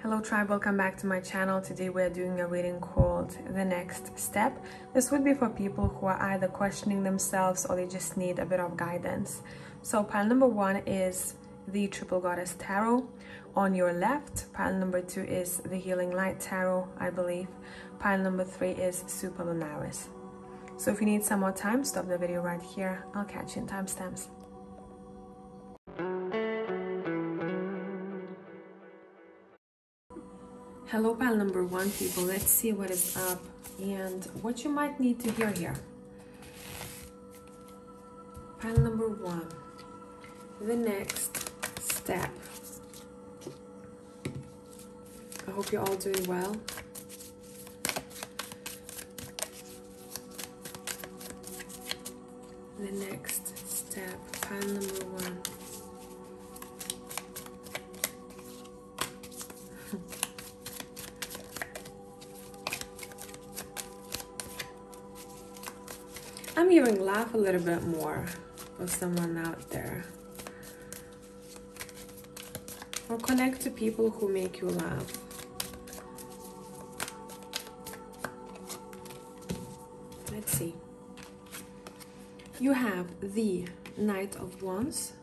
Hello tribe, welcome back to my channel. Today we're doing a reading called The Next Step. This would be for people who are either questioning themselves or they just need a bit of guidance. So pile number 1 is the Triple Goddess Tarot on your left. Pile number 2 is the Healing Light Tarot, I believe. Pile number 3 is Super Lunaris. So if you need some more time, stop the video right here. I'll catch you in timestamps. Hello pile number 1 people, let's see what is up and what you might need to hear here. Pile number 1, the next step. I hope you're all doing well. The next step, pile number 1. I'm hearing laugh a little bit more for someone out there. Or connect to people who make you laugh. Let's see. You have the Knight of Wands.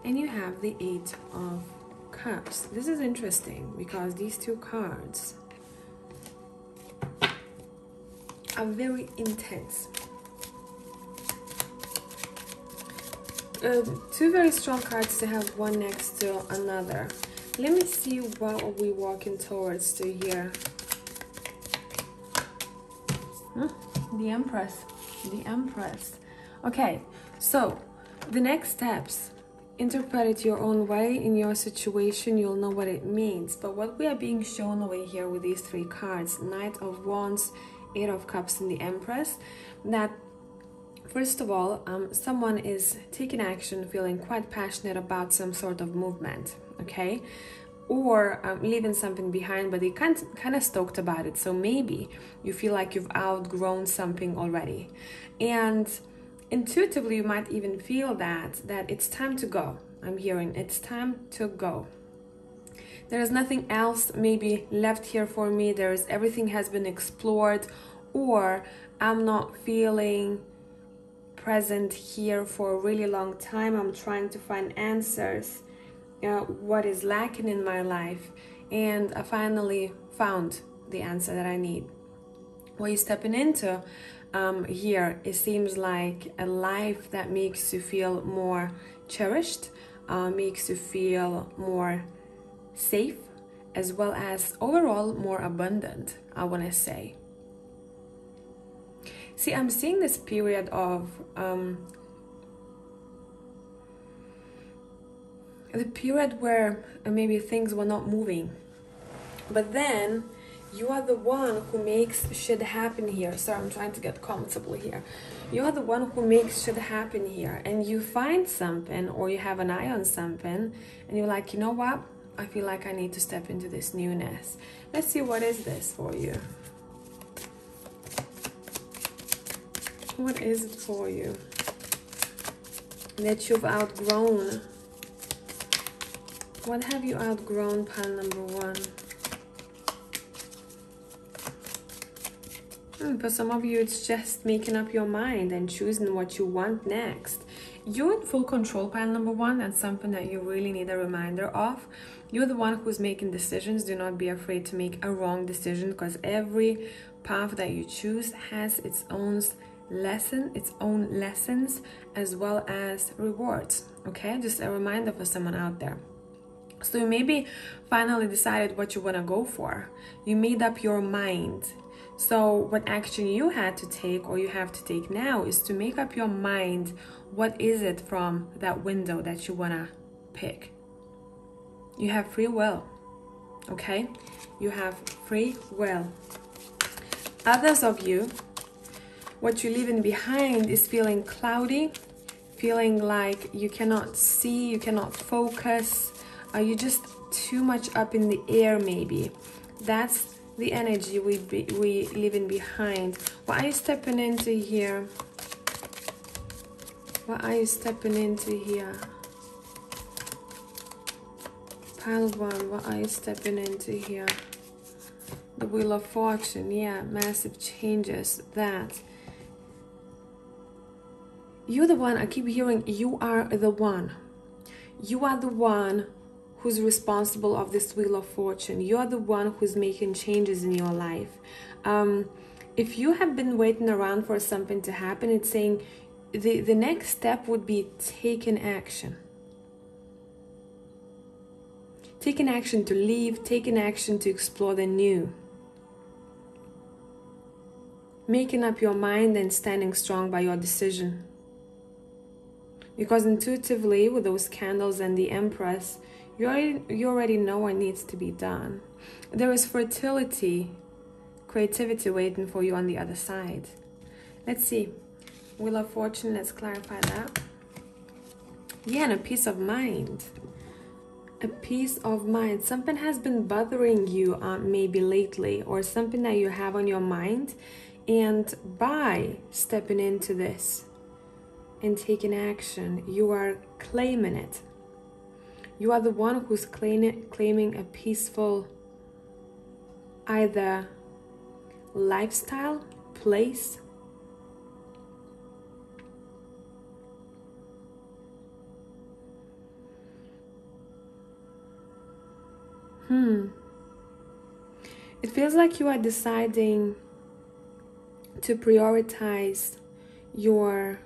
And you have the Eight of Cups. This is interesting because these two cards are very intense. Two very strong cards to have one next to another. Let me see what we're walking towards to here. The Empress. The Empress. Okay, so the next steps. Interpret it your own way. In your situation, you'll know what it means. But what we are being shown over here with these three cards, Knight of Wands, Eight of Cups, and the Empress, that first of all, someone is taking action, feeling quite passionate about some sort of movement, okay? Or leaving something behind, but they kind of stoked about it. So maybe you feel like you've outgrown something already. And intuitively, you might even feel that it's time to go. I'm hearing it's time to go. There is nothing else maybe left here for me. Everything has been explored, or I'm not feeling present here for a really long time. I'm trying to find answers, what is lacking in my life, and I finally found the answer that I need. What you're stepping into here, it seems like a life that makes you feel more cherished, makes you feel more safe, as well as overall more abundant, I want to say. See, I'm seeing this period of the period where maybe things were not moving, but then you are the one who makes shit happen here. So I'm trying to get comfortable here. You are the one who makes shit happen here, and you find something, or you have an eye on something, and you're like, you know what? I feel like I need to step into this newness. Let's see, what is this for you? What is it for you that you've outgrown? What have you outgrown, pile number 1? For some of you, it's just making up your mind and choosing what you want next. You're in full control, pile number 1, and something that you really need a reminder of. You're the one who's making decisions. Do not be afraid to make a wrong decision, because every path that you choose has its own lessons, as well as rewards. Okay, just a reminder for someone out there. So you maybe finally decided what you want to go for. You made up your mind. So what action you had to take, or you have to take now, is to make up your mind. What is it from that window that you want to pick? You have free will, okay? You have free will. Others of you, what you're leaving behind is feeling cloudy, feeling like you cannot see, you cannot focus. You're just too much up in the air maybe. That's the energy we leaving behind. What are you stepping into here? What are you stepping into here? Pile 1, what are you stepping into here? The Wheel of Fortune, yeah, massive changes. That you're the one. I keep hearing you are the one. You are the one who's responsible of this Wheel of Fortune. You are the one who's making changes in your life. If you have been waiting around for something to happen, it's saying the next step would be taking action. Taking action to leave, taking action to explore the new. Making up your mind and standing strong by your decision. Because intuitively, with those candles and the Empress, you already know what needs to be done. There is fertility, creativity waiting for you on the other side. Let's see. Wheel of Fortune, let's clarify that. Yeah, and a peace of mind. A peace of mind. Something has been bothering you maybe lately, or something that you have on your mind. And by stepping into this and taking action, you are claiming it. You are the one who's claiming a peaceful either lifestyle, place, It feels like you are deciding to prioritize your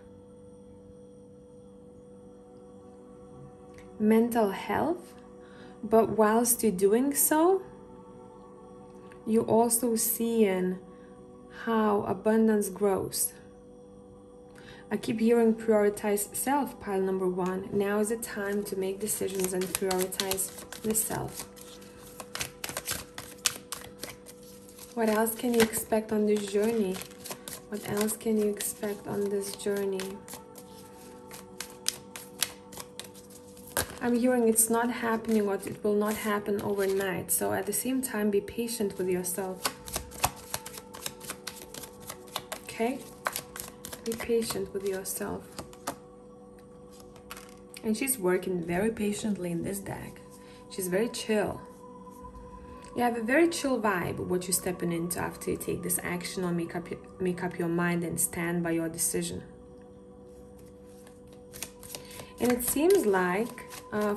mental health, but whilst you're doing so, you're also seeing how abundance grows. I keep hearing prioritize self, pile number 1. Now is the time to make decisions and prioritize the self. What else can you expect on this journey? What else can you expect on this journey? I'm hearing it's not happening, or it will not happen overnight. So at the same time, be patient with yourself. Okay? Be patient with yourself. And she's working very patiently in this deck. She's very chill. You have a very chill vibe, what you're stepping into after you take this action or make up your mind and stand by your decision. And it seems like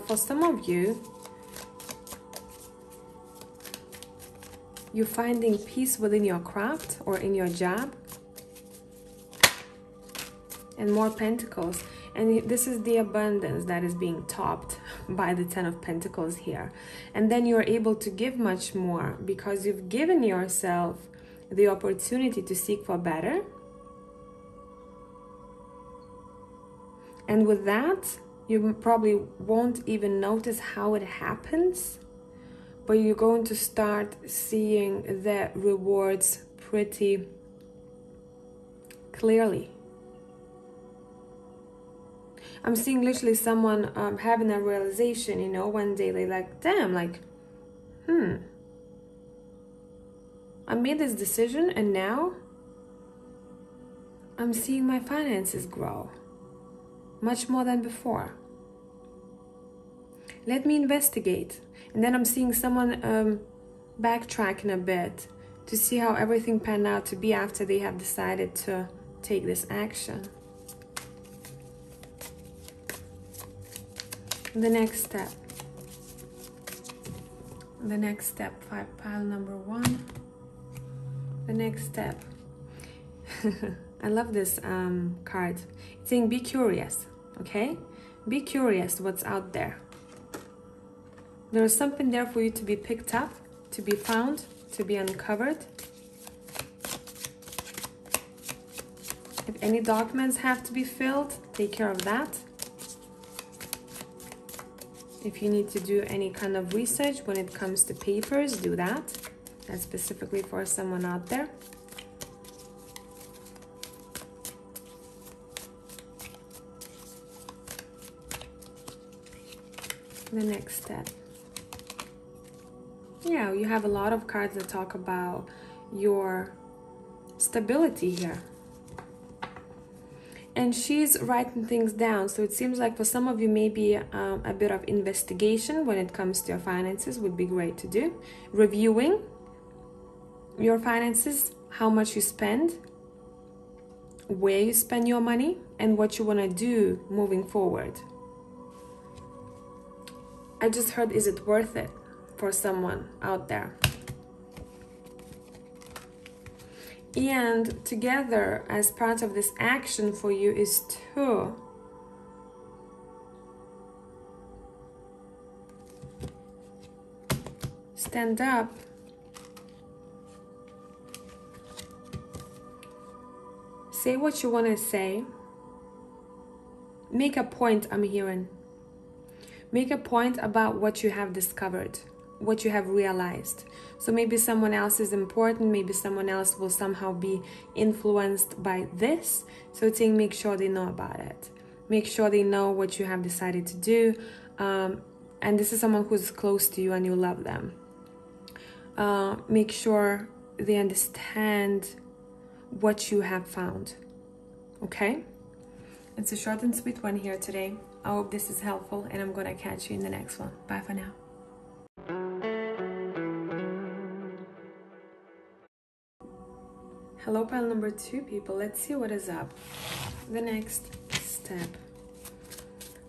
for some of you, you're finding peace within your craft or in your job. And more pentacles. And this is the abundance that is being topped by the 10 of Pentacles here. And then you're able to give much more because you've given yourself the opportunity to seek for better. And with that, you probably won't even notice how it happens, but you're going to start seeing the rewards pretty clearly. I'm seeing literally someone having a realization, you know, one day they're like, damn, like, I made this decision and now I'm seeing my finances grow much more than before. Let me investigate. And then I'm seeing someone backtracking a bit to see how everything panned out to be after they have decided to take this action. The next step. The next step, pile number 1. The next step. I love this card. It's saying be curious, okay? Be curious what's out there. There is something there for you to be picked up, to be found, to be uncovered. If any documents have to be filled, take care of that. If you need to do any kind of research when it comes to papers, do that. That's specifically for someone out there. The next step. Yeah, you have a lot of cards that talk about your stability here. And she's writing things down. So it seems like for some of you, maybe a bit of investigation when it comes to your finances would be great to do. Reviewing your finances, how much you spend, where you spend your money, and what you want to do moving forward. I just heard, is it worth it for someone out there? And together, as part of this action for you, is to stand up, say what you want to say, make a point. I'm hearing, make a point about what you have discovered, what you have realized. So maybe someone else is important, maybe someone else will somehow be influenced by this. So it's saying make sure they know about it. Make sure they know what you have decided to do. And this is someone who's close to you and you love them. Make sure they understand what you have found. Okay? It's a short and sweet one here today. I hope this is helpful, and I'm gonna catch you in the next one. Bye for now. Hello, pile number 2 people. Let's see what is up. The next step.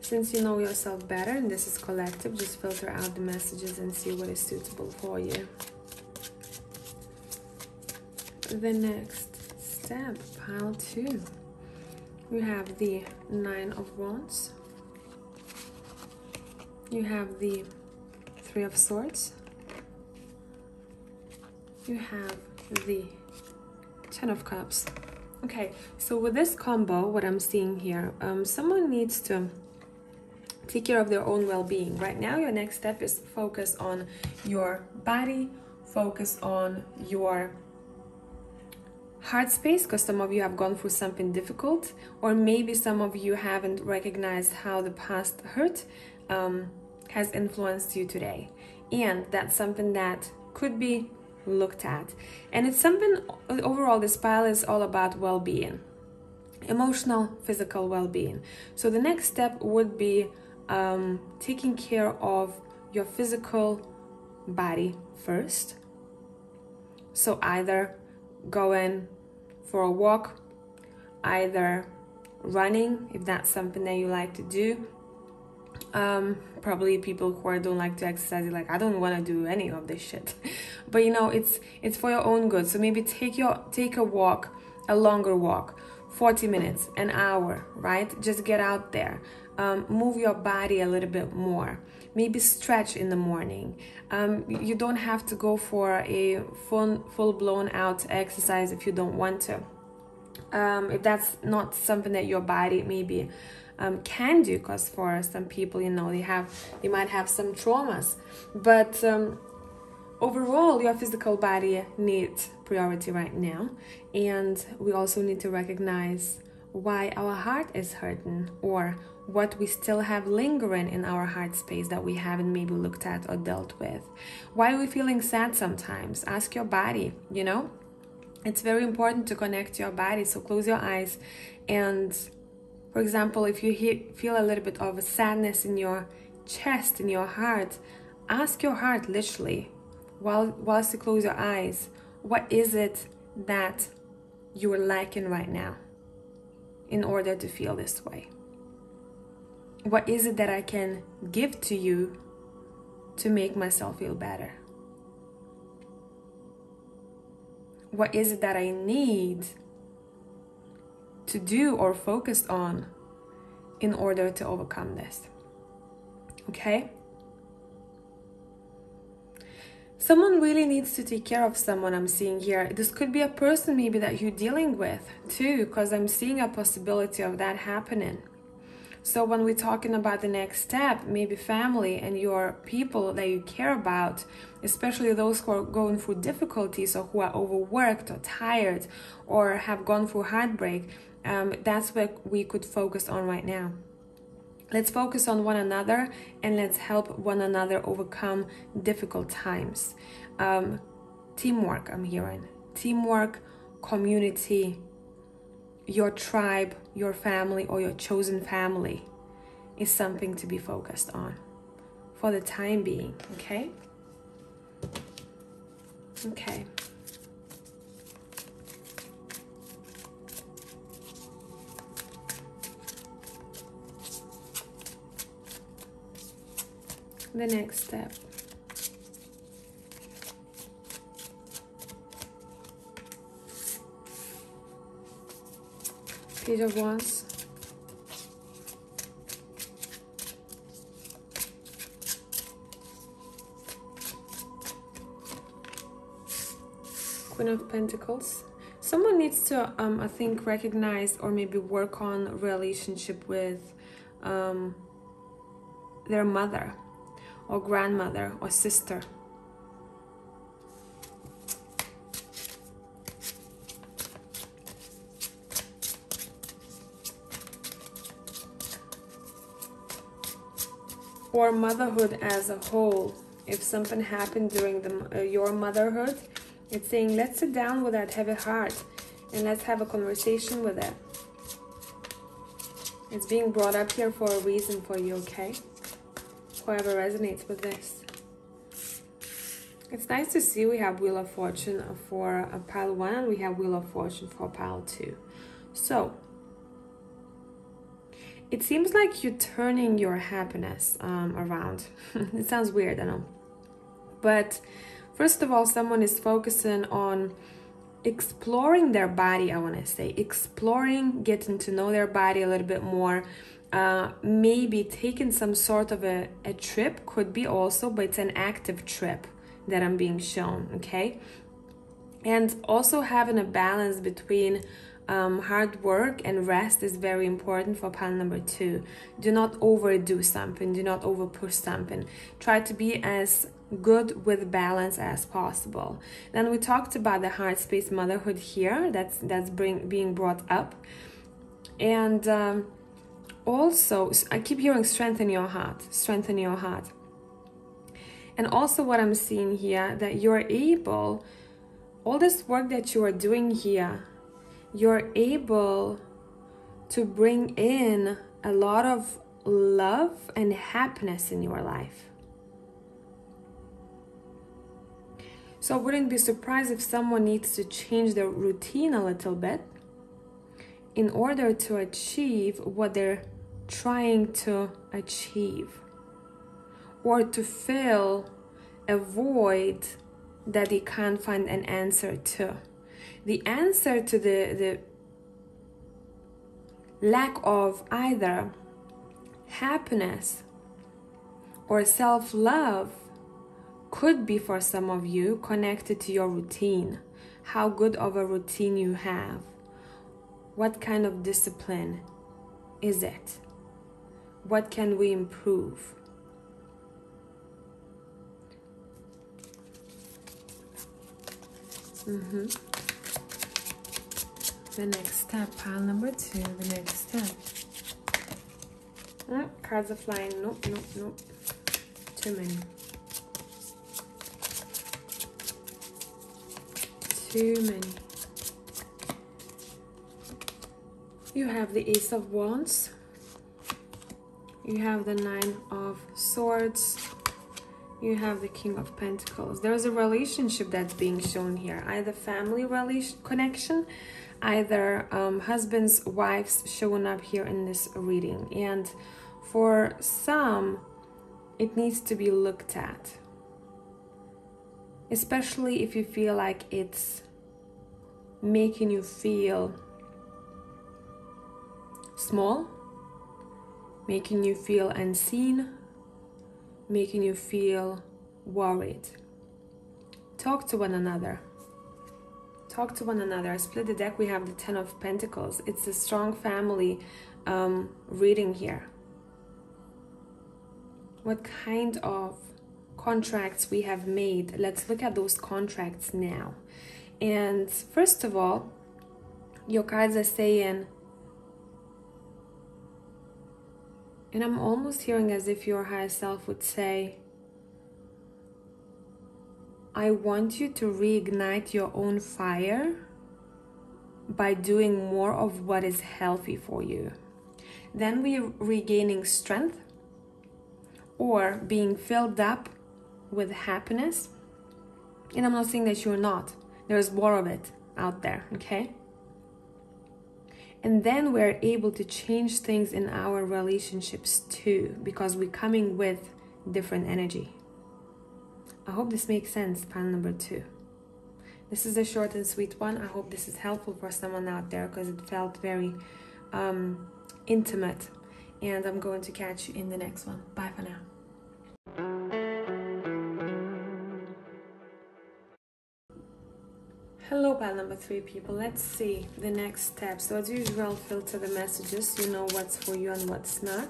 Since you know yourself better, and this is collective, just filter out the messages and see what is suitable for you. The next step, pile 2. We have the 9 of Wands. You have the 3 of Swords. You have the 10 of Cups. Okay, so with this combo, what I'm seeing here, someone needs to take care of their own well-being. Right now, your next step is focus on your body, focus on your heart space, because some of you have gone through something difficult, or maybe some of you haven't recognized how the past hurt has influenced you today. And that's something that could be looked at. And it's something, overall, this pile is all about well-being, emotional, physical well-being. So the next step would be taking care of your physical body first. So either going for a walk, either running, if that's something that you like to do. Probably people who don't like to exercise, like, I don't want to do any of this shit. But you know, it's for your own good. So maybe take a walk, a longer walk, 40 minutes, an hour, right? Just get out there. Move your body a little bit more. Maybe stretch in the morning. You don't have to go for a full-blown out exercise if you don't want to. If that's not something that your body maybe can do, because for some people, you know, they might have some traumas. But overall, your physical body needs priority right now. And we also need to recognize why our heart is hurting, or what we still have lingering in our heart space that we haven't maybe looked at or dealt with. Why are we feeling sad sometimes? Ask your body, you know? It's very important to connect to your body. So close your eyes, and for example, if you feel a little bit of a sadness in your chest, in your heart, ask your heart literally, whilst you close your eyes, what is it that you are lacking right now in order to feel this way? What is it that I can give to you to make myself feel better? What is it that I need to do or focus on in order to overcome this? Okay? Someone really needs to take care of someone, I'm seeing here. This could be a person maybe that you're dealing with too, because I'm seeing a possibility of that happening. So when we're talking about the next step, maybe family and your people that you care about, especially those who are going through difficulties, or who are overworked or tired or have gone through heartbreak, that's what we could focus on right now. Let's focus on one another, and let's help one another overcome difficult times. Teamwork, I'm hearing. Teamwork, community, your tribe, your family, or your chosen family is something to be focused on for the time being, okay? Okay. The next step. Page of Wands. Queen of Pentacles. Someone needs to, I think, recognize or maybe work on a relationship with their mother or grandmother or sister. Or motherhood as a whole. If something happened during your motherhood, it's saying, let's sit down with that heavy heart and let's have a conversation with it. It's being brought up here for a reason for you, okay? Whoever resonates with this. It's nice to see we have Wheel of Fortune for pile 1 and we have Wheel of Fortune for pile 2. So, it seems like you're turning your happiness around. It sounds weird, I know. But first of all, someone is focusing on exploring their body, I want to say. Exploring, getting to know their body a little bit more. Maybe taking some sort of a trip, could be also, but it's an active trip that I'm being shown, okay? And also having a balance between hard work and rest is very important for pile number 2. Do not overdo something, do not overpush something. Try to be as good with balance as possible. Then we talked about the heart space motherhood here, that's being brought up. And also, I keep hearing strengthen your heart, strengthen your heart. And also what I'm seeing here, that you're able, all this work that you are doing here, you're able to bring in a lot of love and happiness in your life. So I wouldn't be surprised if someone needs to change their routine a little bit in order to achieve what they're trying to achieve, or to fill a void that they can't find an answer to. The answer to the lack of either happiness or self-love could be, for some of you, connected to your routine. How good of a routine you have. What kind of discipline is it? What can we improve? The next step, pile number 2, the next step. Cards are flying. Nope, nope, nope. Too many. Too many. You have the Ace of Wands. You have the 9 of Swords. You have the King of Pentacles. There's a relationship that's being shown here. Either family connection, either husbands, wives showing up here in this reading. And for some, it needs to be looked at. Especially if you feel like it's making you feel small, making you feel unseen, making you feel worried. Talk to one another. Talk to one another. I split the deck. We have the 10 of Pentacles. It's a strong family reading here. What kind of contracts we have made? Let's look at those contracts now. And first of all, your cards are saying, and I'm almost hearing as if your higher self would say, I want you to reignite your own fire by doing more of what is healthy for you. Then we're regaining strength or being filled up with happiness. And I'm not saying that you're not. There's more of it out there, okay? And then we're able to change things in our relationships too, because we're coming with different energy. I hope this makes sense, pile number 2. This is a short and sweet one. I hope this is helpful for someone out there because it felt very intimate. And I'm going to catch you in the next one. Bye for now. Hello, pile number 3 people. Let's see the next step. So as usual, filter the messages. You know what's for you and what's not.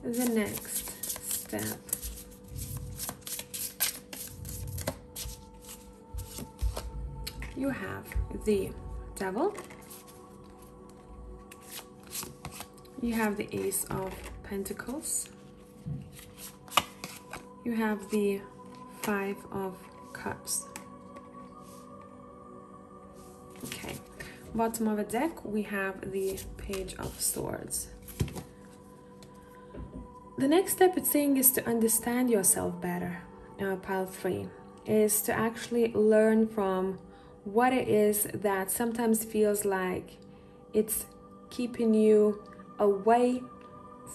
The next step. You have the Devil. You have the Ace of Pentacles. You have the 5 of Cups. Okay, bottom of the deck, we have the Page of Swords. The next step it's saying is to understand yourself better, pile 3, is to actually learn from what it is that sometimes feels like it's keeping you away,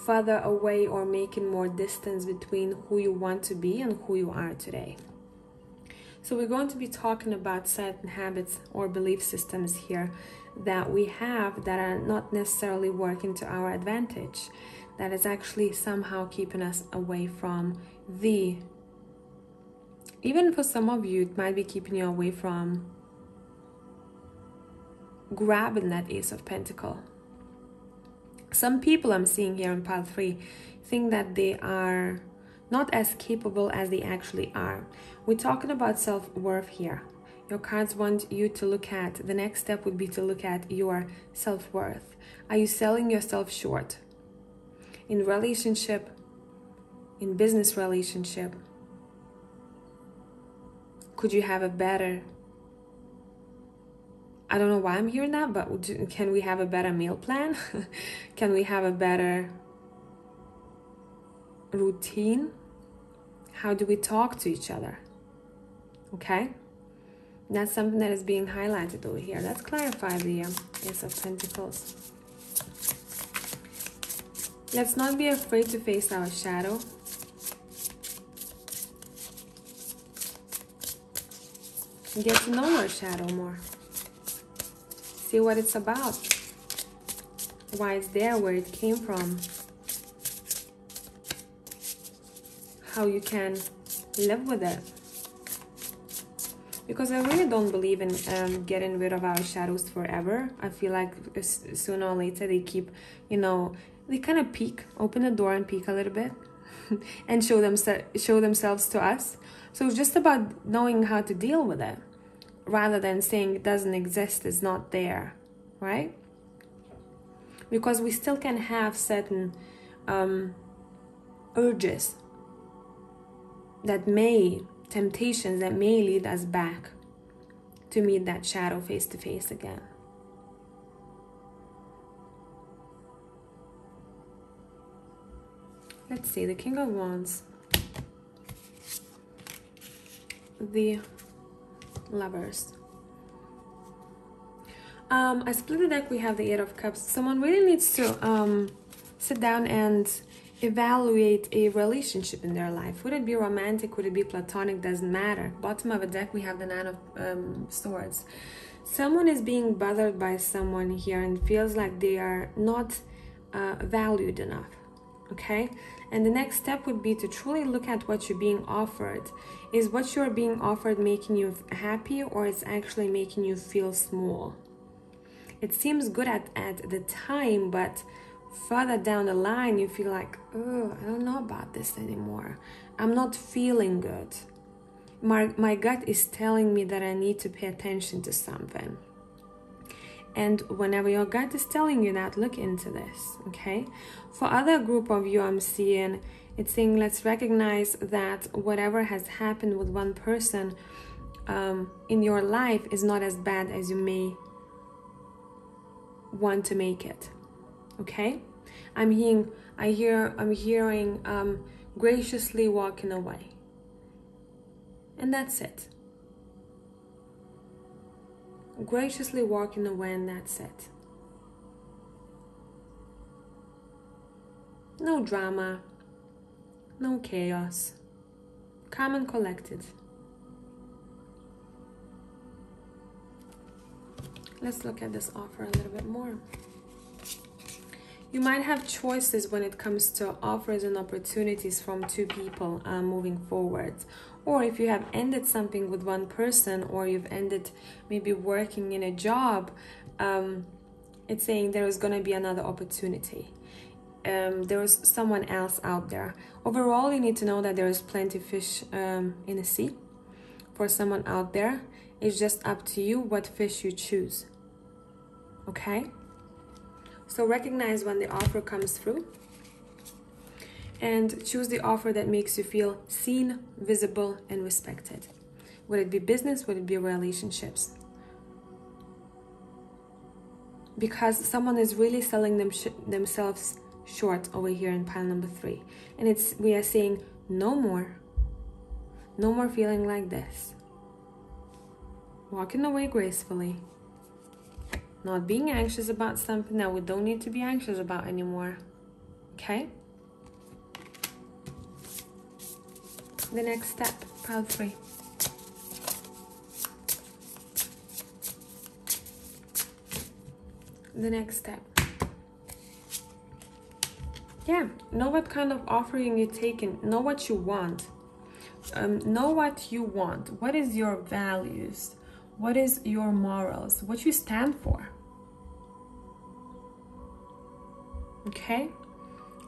further away, or making more distance between who you want to be and who you are today. So we're going to be talking about certain habits or belief systems here that we have that are not necessarily working to our advantage, that is actually somehow keeping us away from even for some of you, it might be keeping you away from grabbing that Ace of Pentacles. Some people I'm seeing here in pile 3 think that they are not as capable as they actually are. We're talking about self-worth here. Your cards want you to look at, the next step would be to look at your self-worth. Are you selling yourself short? In relationship, in business relationship, could you have a better, I don't know why I'm hearing that, but can we have a better meal plan? Can we have a better routine? How do we talk to each other? Okay? That's something that is being highlighted over here. Let's clarify the Ace of Pentacles. Let's not be afraid to face our shadow. Get to know our shadow more. See what it's about, why it's there, where it came from, how you can live with it. Because I really don't believe in getting rid of our shadows forever. I feel like sooner or later they keep, they kind of peek, open the door and peek a little bit and show themselves to us. So it's just about knowing how to deal with it, rather than saying it doesn't exist, it's not there, right? Because we still can have certain urges temptations that may lead us back to meet that shadow face to face again. Let's see, the King of Wands, the Lovers. I split the deck, we have the 8 of Cups. Someone really needs to sit down and evaluate a relationship in their life. Would it be romantic? Would it be platonic? Doesn't matter. Bottom of the deck, we have the 9 of Swords. Someone is being bothered by someone here and feels like they are not valued enough. Okay? And the next step would be to truly look at what you're being offered. Is what you're being offered making you happy, or it's actually making you feel small? It seems good at the time, but further down the line you feel like, oh, I don't know about this anymore. I'm not feeling good. My gut is telling me that I need to pay attention to something. And whenever your gut is telling you that, look into this, okay? For other group of you, I'm seeing, it's saying let's recognize that whatever has happened with one person in your life is not as bad as you may want to make it. Okay? I'm hearing graciously walking away. And that's it. Graciously walking away, and that's it. No drama, no chaos. Calm and collected. Let's look at this offer a little bit more. You might have choices when it comes to offers and opportunities from two people moving forward. Or if you have ended something with one person, or you've ended maybe working in a job, it's saying there is going to be another opportunity. There is someone else out there. Overall, you need to know that there is plenty of fish in the sea for someone out there. It's just up to you what fish you choose. Okay? So recognize when the offer comes through and choose the offer that makes you feel seen, visible, and respected. Would it be business? Would it be relationships? Because someone is really selling themselves short over here in pile number 3. And we are saying no more. No more feeling like this. Walking away gracefully. Not being anxious about something that we don't need to be anxious about anymore. Okay? The next step, pile 3. The next step. Yeah, know what kind of offering you're taking. Know what you want. Know what you want. What is your values? What is your morals? What you stand for? Okay?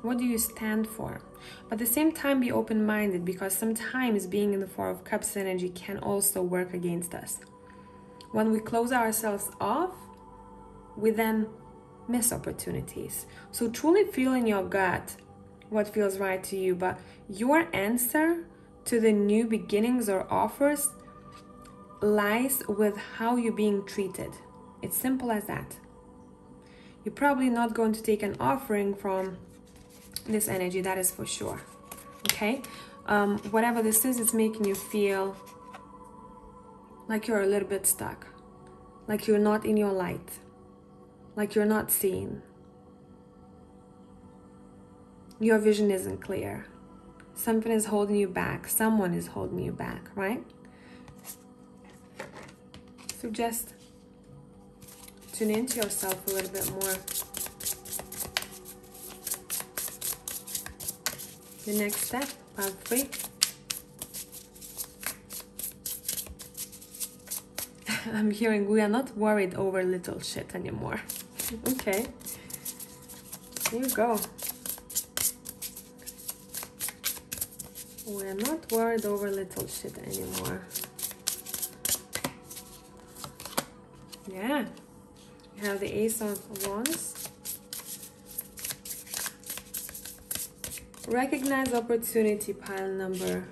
What do you stand for? But at the same time, be open-minded, because sometimes being in the Four of Cups energy can also work against us. When we close ourselves off, we then miss opportunities. So truly feel in your gut what feels right to you, but your answer to the new beginnings or offers lies with how you're being treated. It's simple as that. You're probably not going to take an offering from this energy, that is for sure. Okay? Whatever this is, it's making you feel like you're a little bit stuck, like you're not in your light, like you're not seen. Your vision isn't clear. Something is holding you back. Someone is holding you back, right? So just tune into yourself a little bit more. The next step, pile 3. I'm hearing we are not worried over little shit anymore. Okay. Here you go. We're not worried over little shit anymore. Yeah. You have the Ace of Wands. Recognize opportunity, pile number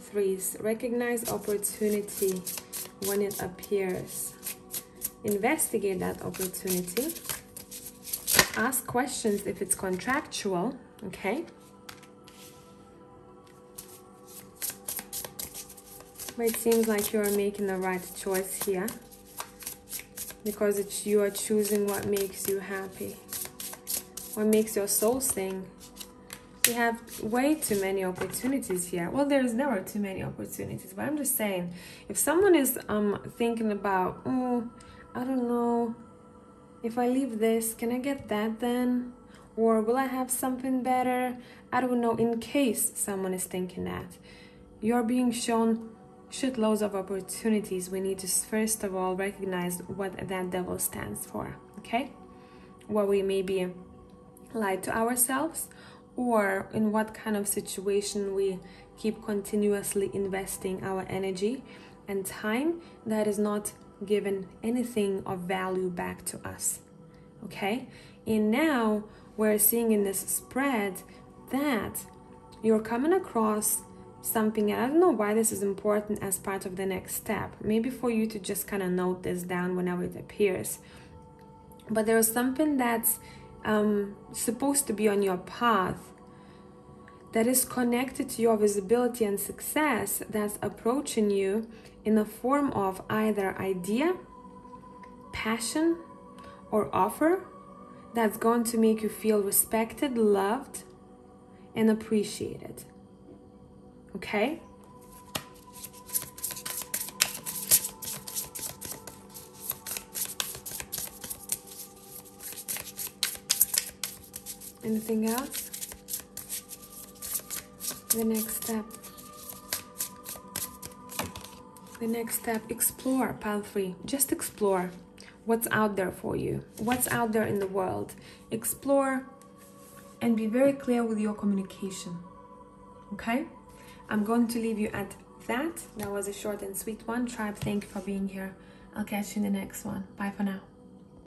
3. Recognize opportunity when it appears. Investigate that opportunity. Ask questions if it's contractual, okay? But it seems like you're making the right choice here, because you are choosing what makes you happy, what makes your soul sing. You have way too many opportunities here. Well, there's never too many opportunities, but I'm just saying, if someone is thinking about, oh, I don't know, if I leave this, can I get that then? Or will I have something better? I don't know. In case someone is thinking that, you're being shown shitloads of opportunities. We need to first of all recognize what that devil stands for, okay? What we maybe lied to ourselves, or in what kind of situation we keep continuously investing our energy and time that is not given anything of value back to us, okay? And now we're seeing in this spread that you're coming across something, and I don't know why this is important as part of the next step. Maybe for you to just kind of note this down whenever it appears. but there is something that's supposed to be on your path that is connected to your visibility and success, that's approaching you in the form of either idea, passion, or offer that's going to make you feel respected, loved, and appreciated. Okay? Anything else? The next step. The next step, explore pile 3. Just explore what's out there for you, what's out there in the world. Explore and be very clear with your communication. Okay? I'm going to leave you at that. That was a short and sweet one. Tribe, thank you for being here. I'll catch you in the next one. Bye for now.